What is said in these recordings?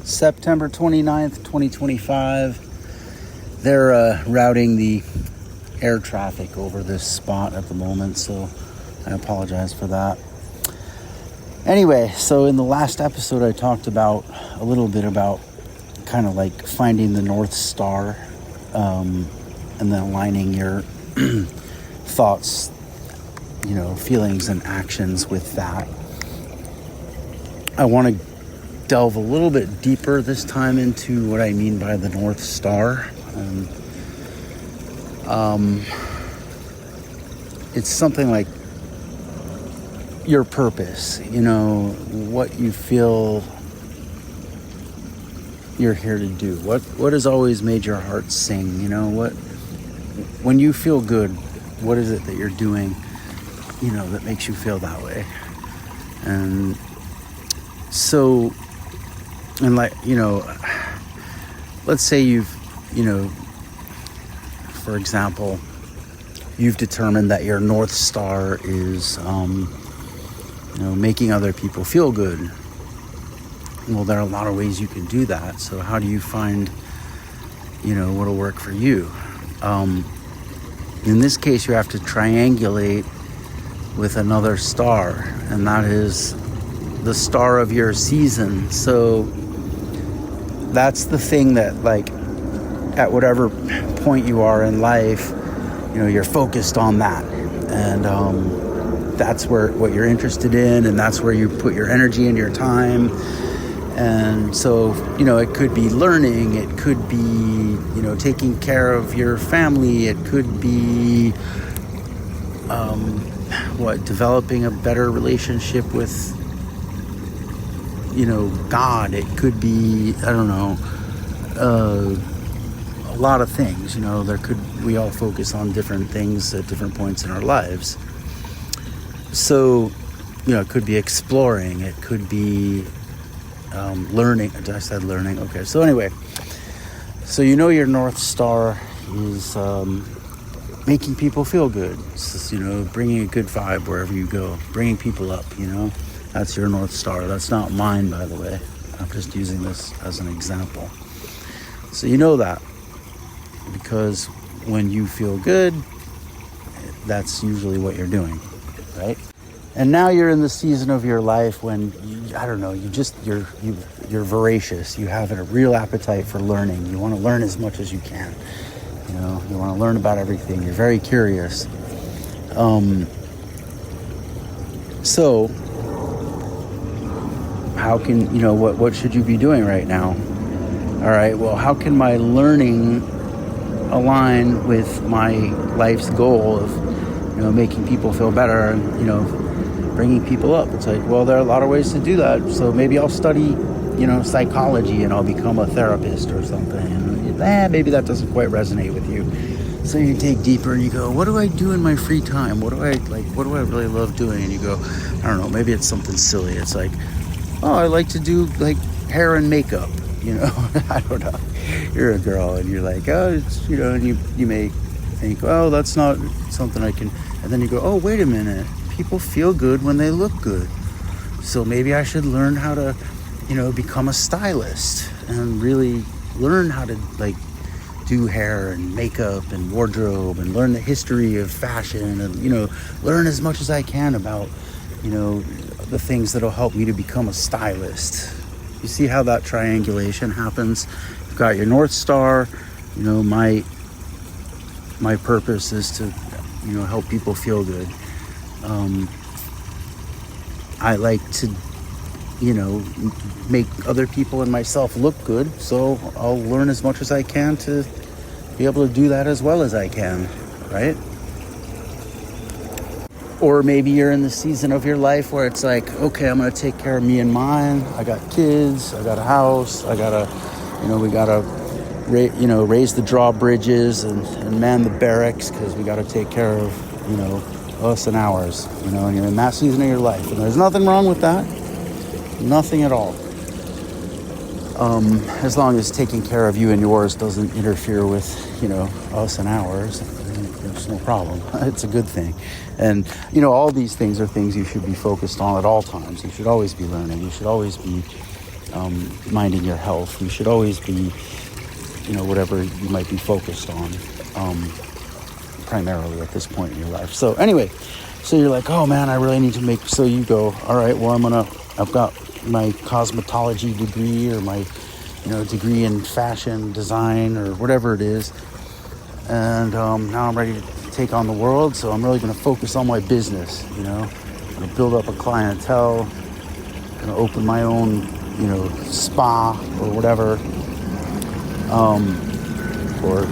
September 29th, 2025. They're routing the air traffic over this spot at the moment, so I apologize for that. Anyway, so in the last episode I talked about a little bit about kind of like finding the North Star, and then aligning your thoughts, feelings and actions with that. I want to delve a little bit deeper this time into what I mean by the North Star. It's something like your purpose, what you feel you're here to do. What has always made your heart sing? When you feel good, what is it that you're doing, that makes you feel that way? And so, let's say you've, for example, you've determined that your North Star is, making other people feel good. Well, there are a lot of ways you can do that. So how do you find, what'll work for you? In this case, you have to triangulate with another star, and that is the star of your season. So that's the thing that, at whatever point you are in life, you're focused on that. And that's what you're interested in, and that's where you put your energy and your time. And so, it could be learning, it could be, taking care of your family, it could be, developing a better relationship with, God. It could be, a lot of things, we all focus on different things at different points in our lives. So, it could be exploring, it could be learning. I said learning. Okay. So anyway, your North Star is making people feel good. It's just, bringing a good vibe wherever you go, bringing people up, that's your North Star. That's not mine, by the way. I'm just using this as an example. So that because when you feel good, that's usually what you're doing, right? And now you're in the season of your life when you're voracious. You have a real appetite for learning. You want to learn as much as you can. You want to learn about everything. You're very curious. So how can, what should you be doing right now? All right, well, how can my learning align with my life's goal of, making people feel better and, bringing people up? It's like, well, there are a lot of ways to do that. So maybe I'll study, psychology, and I'll become a therapist or something. And maybe that doesn't quite resonate with you. So you dig deeper and you go, what do I do in my free time? What do I really love doing? And you go, I don't know, maybe it's something silly. It's like, oh, I like to do hair and makeup, I don't know. You're a girl and you're like, oh, it's, and you may think, oh, that's not something I can. And then you go, oh, wait a minute. People feel good when they look good. So maybe I should learn how to, become a stylist and really learn how to do hair and makeup and wardrobe and learn the history of fashion and, learn as much as I can about, the things that'll help me to become a stylist. You see how that triangulation happens? You've got your North Star, my purpose is to, help people feel good. I like to, make other people and myself look good. So I'll learn as much as I can to be able to do that as well as I can, right? Or maybe you're in the season of your life where it's like, okay, I'm going to take care of me and mine. I got kids, I got a house, I got to, we got to, raise the drawbridges and man the barracks because we got to take care of, us and ours, and you're in that season of your life. And there's nothing wrong with that. Nothing at all. As long as taking care of you and yours doesn't interfere with, us and ours, there's no problem. It's a good thing. And, all these things are things you should be focused on at all times. You should always be learning. You should always be, minding your health. You should always be, whatever you might be focused on, primarily at this point in your life. So anyway, so you're like, oh man, I really need to make, so you go, all right, well, I've got my cosmetology degree or my, degree in fashion design or whatever it is. And now I'm ready to take on the world. So I'm really going to focus on my business, I'm going to build up a clientele, going to open my own, spa or whatever. Or,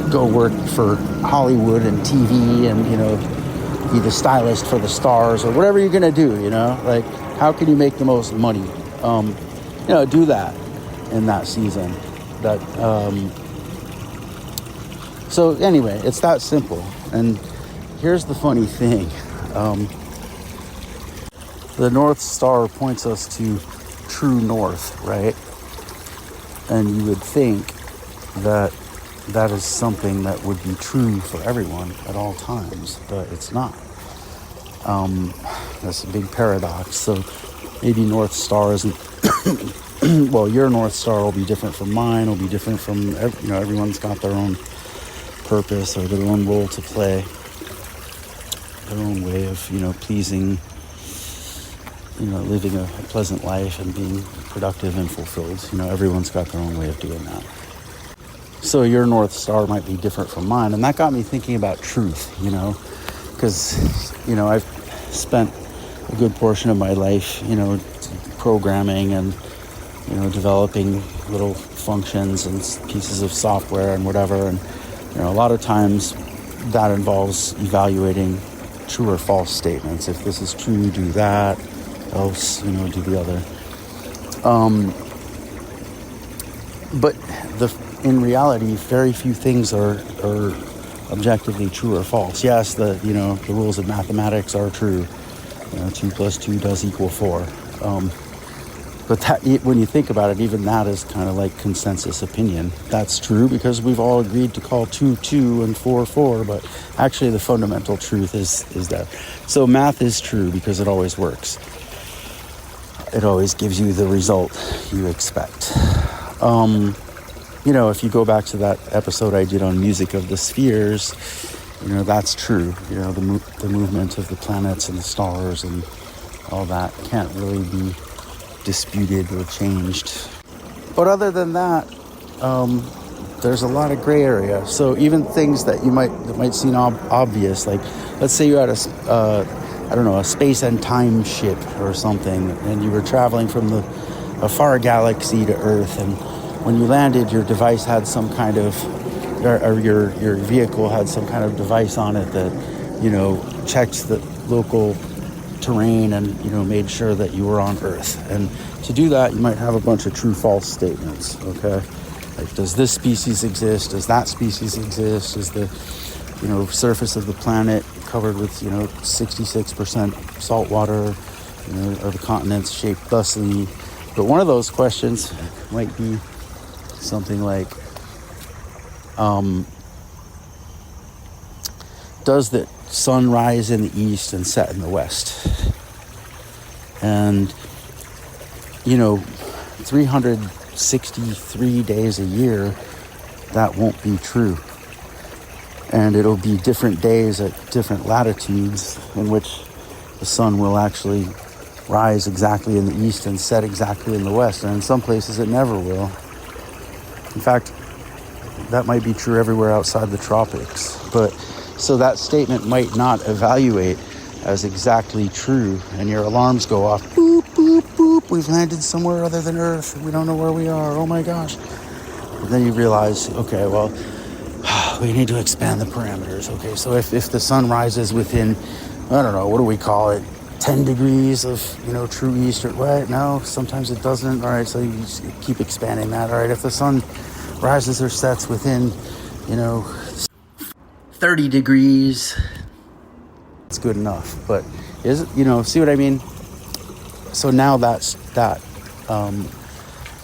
go work for Hollywood and TV and, be the stylist for the stars or whatever you're going to do, like how can you make the most money? Do that in that season. So anyway, it's that simple. And here's the funny thing. The North Star points us to true north, right? And you would think that that is something that would be true for everyone at all times, but it's not. That's a big paradox. So maybe North Star isn't, well, your North Star will be different from mine, will be different from, everyone's got their own purpose or their own role to play, their own way of, pleasing, living a pleasant life and being productive and fulfilled. Everyone's got their own way of doing that. So your North Star might be different from mine. And that got me thinking about truth, because, I've spent a good portion of my life, programming and, developing little functions and pieces of software and whatever. And, a lot of times that involves evaluating true or false statements. If this is true, do that. Else, do the other. But in reality, very few things are objectively true or false. Yes, the rules of mathematics are true. 2 plus 2 does equal 4. But that, when you think about it, even that is kind of like consensus opinion. That's true because we've all agreed to call 2 2 and 4 4. But actually, the fundamental truth is that. So math is true because it always works. It always gives you the result you expect. If you go back to that episode I did on music of the spheres, that's true. The movement of the planets and the stars and all that can't really be disputed or changed. But other than that, there's a lot of gray area. So even things that might seem obvious, like let's say you had a space and time ship or something, and you were traveling from a far galaxy to Earth, and when you landed, your device had some kind of, or your vehicle had some kind of device on it that, checked the local terrain and, made sure that you were on Earth. And to do that, you might have a bunch of true-false statements, okay? Like, does this species exist? Does that species exist? Is the, surface of the planet covered with, 66% salt water? Are the continents shaped thusly? But one of those questions might be something like, does the sun rise in the east and set in the west? And, 363 days a year, that won't be true. And it'll be different days at different latitudes in which the sun will actually rise exactly in the east and set exactly in the west. And in some places it never will. In fact, that might be true everywhere outside the tropics. But so that statement might not evaluate as exactly true, and your alarms go off. Boop, boop, boop. We've landed somewhere other than Earth. We don't know where we are. Oh my gosh. And then you realize, okay, well, we need to expand the parameters. Okay, so if the sun rises within, I don't know, what do we call it? 10 degrees of, true east or what? No, sometimes it doesn't. All right, so you just keep expanding that. All right, if the sun rises or sets within, 30 degrees, it's good enough. But is it, see what I mean? So now that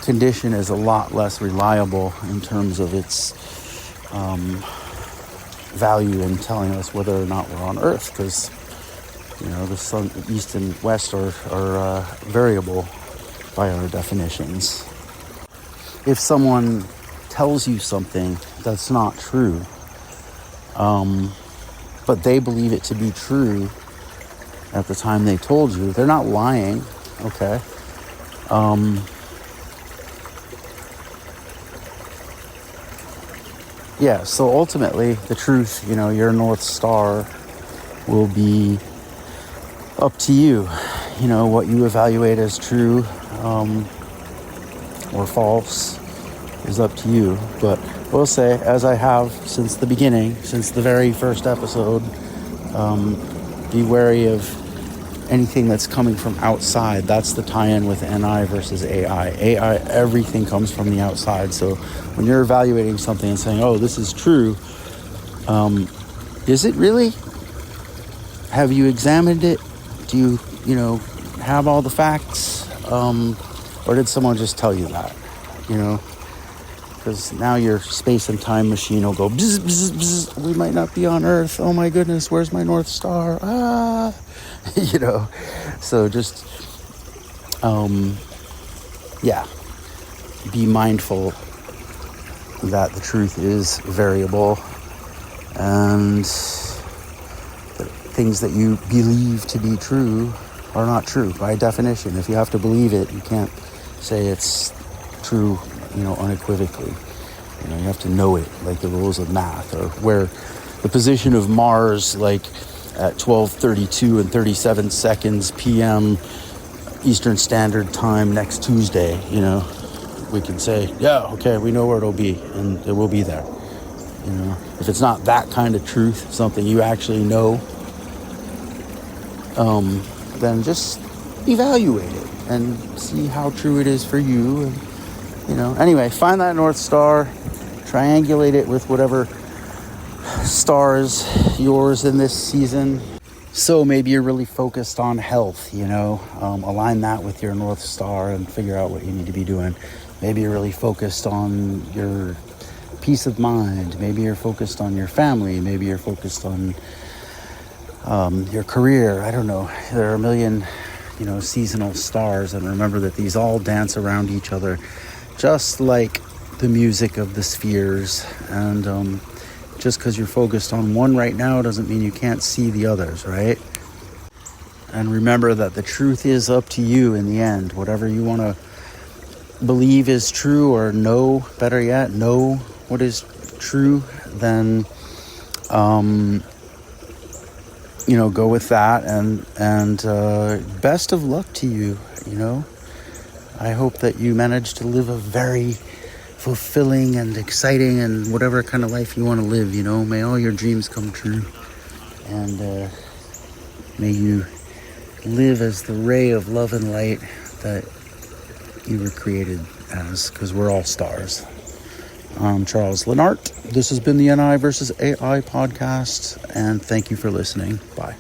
condition is a lot less reliable in terms of its value in telling us whether or not we're on Earth, because the sun, east and west are variable. by our definitions. If someone tells you something that's not true, but they believe it to be true at the time they told you, they're not lying, okay? Yeah, so ultimately, the truth, your North Star will be up to you. What you evaluate as true or false is up to you. But I will say, as I have since the beginning, since the very first episode, be wary of anything that's coming from outside. That's the tie-in with NI versus AI. AI, everything comes from the outside. So when you're evaluating something and saying, oh, this is true, is it really? Have you examined it? Do you, have all the facts? Or did someone just tell you that? Because now your space and time machine will go bzz, bzz, bzz. We might not be on Earth. Oh my goodness, where's my North Star? So just be mindful that the truth is variable, and the things that you believe to be true are not true by definition. If you have to believe it, you can't say it's true unequivocally. You have to know it, like the rules of math, or where the position of Mars, like at 12:32 and 37 seconds p.m. Eastern Standard Time next Tuesday, we can say, yeah, okay, we know where it'll be, and it will be there. If it's not that kind of truth, something you actually know, then just evaluate it and see how true it is for you. And, anyway, find that North Star, triangulate it with whatever stars yours in this season. So maybe you're really focused on health, align that with your North Star and figure out what you need to be doing. Maybe you're really focused on your peace of mind. Maybe you're focused on your family. Maybe you're focused on your career. I don't know. There are a million, seasonal stars, and remember that these all dance around each other, just like the music of the spheres. And just because you're focused on one right now doesn't mean you can't see the others, right? And remember that the truth is up to you in the end. Whatever you want to believe is true, or know, better yet, know what is true, then go with that, and best of luck to you. I hope that you manage to live a very fulfilling and exciting and whatever kind of life you want to live. May all your dreams come true, and may you live as the ray of love and light that you were created as, because we're all stars. I'm Charles Lennart. This has been the NI versus AI podcast, and thank you for listening. Bye.